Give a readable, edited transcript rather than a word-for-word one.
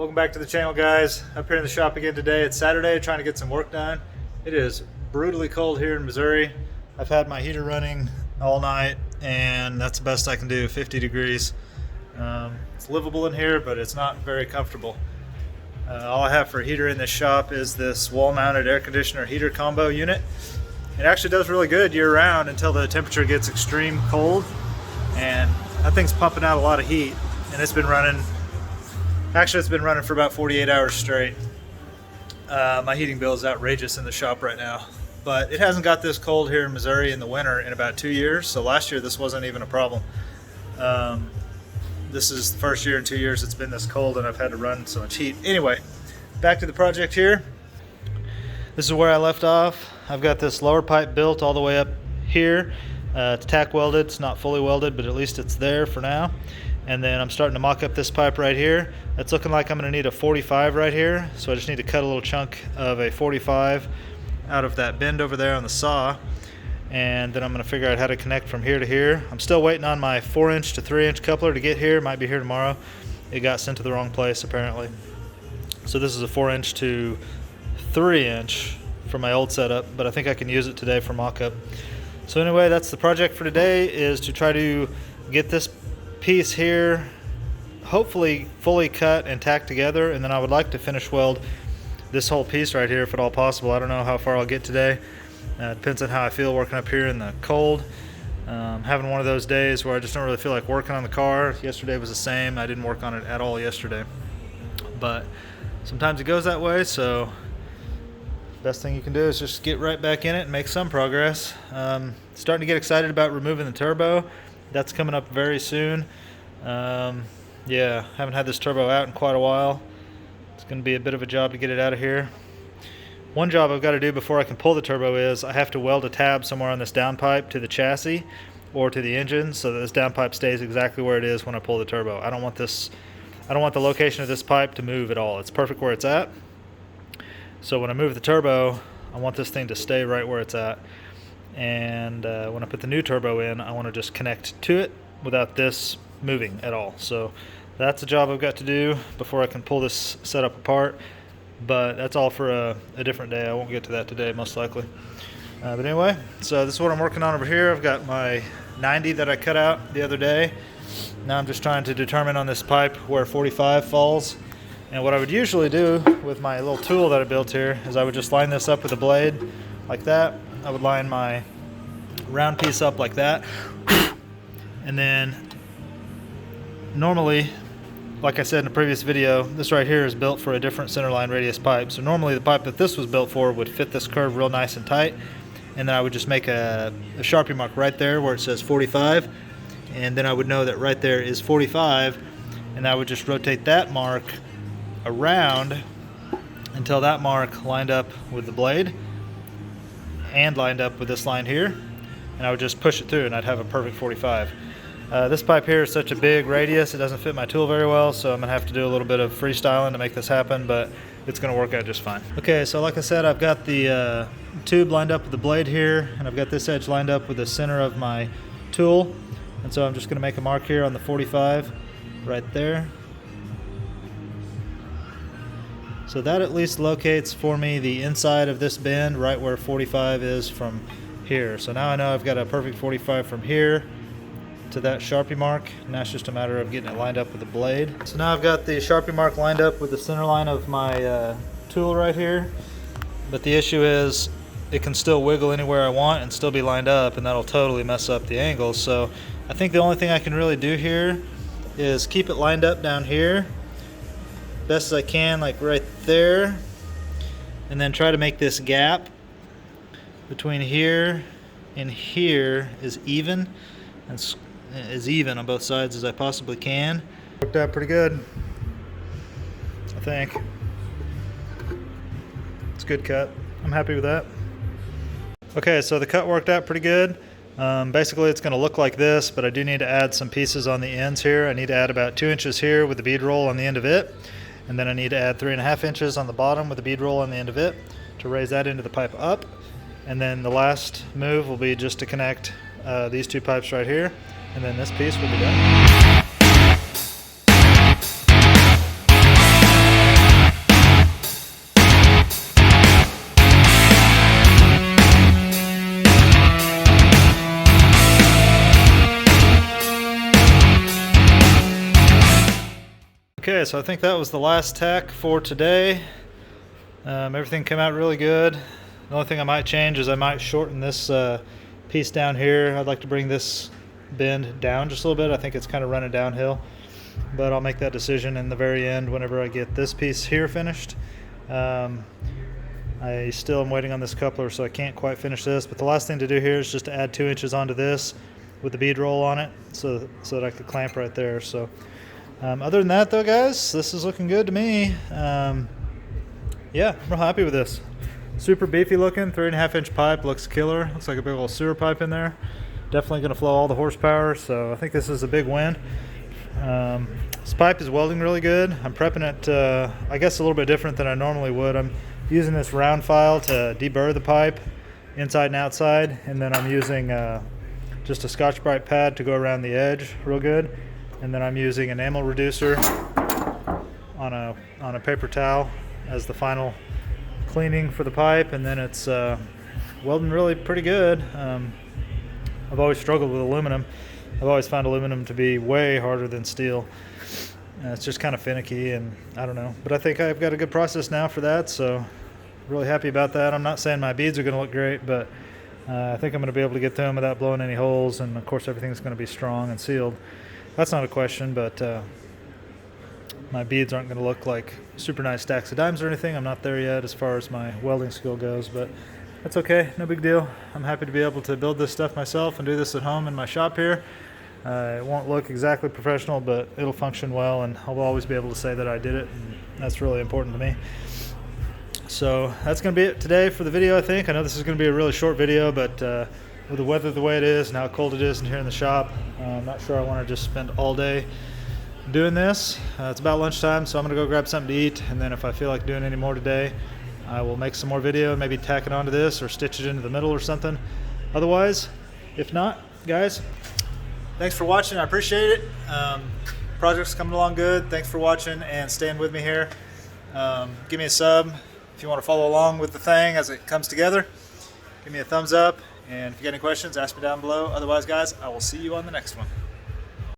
Welcome back to the channel, guys. Up here in the shop again today. It's Saturday, trying to get some work done. It is brutally cold here in Missouri. I've had my heater running all night and that's the best I can do, 50 degrees. It's livable in here, but it's not very comfortable. All I have for a heater in this shop is this wall-mounted air conditioner heater combo unit. It actually does really good year-round until the temperature gets extreme cold, and that thing's pumping out a lot of heat, and it's been running for about 48 hours straight. My heating bill is outrageous in the shop right now, but it hasn't got this cold here in Missouri in the winter in about 2 years. So last year this wasn't even a problem. This is the first year in 2 years it's been this cold and I've had to run so much heat. Anyway, back to the project here. This is where I left off. I've got this lower pipe built all the way up here. It's tack welded. It's not fully welded, but at least it's there for now. And then I'm starting to mock up this pipe right here. It's looking like I'm going to need a 45 right here, so I just need to cut a little chunk of a 45 out of that bend over there on the saw, and then I'm going to figure out how to connect from here to here. I'm still waiting on my 4-inch to 3-inch coupler to get here. Might be here tomorrow. It got sent to the wrong place apparently. So this is a 4-inch to 3-inch for my old setup, but I think I can use it today for mock-up. So anyway, that's the project for today, is to try to get this piece here hopefully fully cut and tacked together, and then I would like to finish weld this whole piece right here if at all possible. I don't know how far I'll get today. Depends on how I feel working up here in the cold. Having one of those days where I just don't really feel like working on the car. Yesterday was the same. I didn't work on it at all yesterday, but sometimes it goes that way, so best thing you can do is just get right back in it and make some progress. Starting to get excited about removing the turbo. That's coming up very soon. Yeah, haven't had this turbo out in quite a while. It's going to be a bit of a job to get it out of here. One job I've got to do before I can pull the turbo is I have to weld a tab somewhere on this downpipe to the chassis or to the engine so that this downpipe stays exactly where it is when I pull the turbo. I don't want the location of this pipe to move at all. It's perfect where it's at. So when I move the turbo, I want this thing to stay right where it's at. And when I put the new turbo in, I want to just connect to it without this moving at all. So that's a job I've got to do before I can pull this setup apart, but that's all for a different day. I won't get to that today most likely. But anyway, so this is what I'm working on over here. I've got my 90 that I cut out the other day. Now I'm just trying to determine on this pipe where 45 falls. And what I would usually do with my little tool that I built here is I would just line this up with a blade like that. I would line my round piece up like that, and then normally, like I said in the previous video, this right here is built for a different centerline radius pipe. So normally the pipe that this was built for would fit this curve real nice and tight, and then I would just make a Sharpie mark right there where it says 45, and then I would know that right there is 45, and I would just rotate that mark around until that mark lined up with the blade and lined up with this line here, and I would just push it through and I'd have a perfect 45. This pipe here is such a big radius, it doesn't fit my tool very well, so I'm gonna have to do a little bit of freestyling to make this happen, but it's gonna work out just fine. Okay, so like I said, I've got the tube lined up with the blade here, and I've got this edge lined up with the center of my tool, and so I'm just gonna make a mark here on the 45 right there. So that at least locates for me the inside of this bend right where 45 is from here. So now I know I've got a perfect 45 from here to that Sharpie mark. Now it's just a matter of getting it lined up with the blade. So now I've got the Sharpie mark lined up with the center line of my tool right here. But the issue is it can still wiggle anywhere I want and still be lined up, and that'll totally mess up the angles. So I think the only thing I can really do here is keep it lined up down here best as I can, like right there, and then try to make this gap between here and here as even on both sides as I possibly can. Worked out pretty good, I think. It's a good cut. I'm happy with that. Okay, so the cut worked out pretty good. Basically it's going to look like this, but I do need to add some pieces on the ends here. I need to add about 2 inches here with the bead roll on the end of it, and then I need to add 3.5 inches on the bottom with the bead roll on the end of it to raise that into the pipe up. And then the last move will be just to connect these two pipes right here, and then this piece will be done. Okay, so I think that was the last tack for today. Everything came out really good. The only thing I might change is I might shorten this piece down here. I'd like to bring this bend down just a little bit. I think it's kind of running downhill, but I'll make that decision in the very end whenever I get this piece here finished. I still am waiting on this coupler, so I can't quite finish this, but the last thing to do here is just to add 2 inches onto this with the bead roll on it so that I could clamp right there. So other than that though, guys, this is looking good to me. Yeah, I'm real happy with this. Super beefy looking, 3.5 inch pipe, looks killer. Looks like a big old sewer pipe in there. Definitely going to flow all the horsepower, so I think this is a big win. This pipe is welding really good. I'm prepping it, I guess a little bit different than I normally would. I'm using this round file to deburr the pipe inside and outside, and then I'm using just a Scotch-Brite pad to go around the edge real good, and then I'm using enamel reducer on a paper towel as the final cleaning for the pipe, and then it's welding really pretty good. I've always struggled with aluminum. I've always found aluminum to be way harder than steel. It's just kind of finicky, and I don't know. But I think I've got a good process now for that, so really happy about that. I'm not saying my beads are going to look great, but I think I'm going to be able to get them without blowing any holes, and of course everything's going to be strong and sealed. That's not a question, but my beads aren't going to look like super nice stacks of dimes or anything. I'm not there yet as far as my welding skill goes, but that's okay, no big deal. I'm happy to be able to build this stuff myself and do this at home in my shop here. It won't look exactly professional, but it'll function well, and I'll always be able to say that I did it, and that's really important to me. So that's going to be it today for the video, I think. I know this is going to be a really short video, but with the weather the way it is and how cold it is in here in the shop, I'm not sure I want to just spend all day doing this. It's about lunchtime, so I'm going to go grab something to eat, and then if I feel like doing any more today, I will make some more video, maybe tack it onto this or stitch it into the middle or something. Otherwise, if not, guys, thanks for watching. I appreciate it. Project's coming along good. Thanks for watching and staying with me here. Give me a sub if you want to follow along with the thing as it comes together. Give me a thumbs up, and if you got any questions, ask me down below. Otherwise, guys, I will see you on the next one.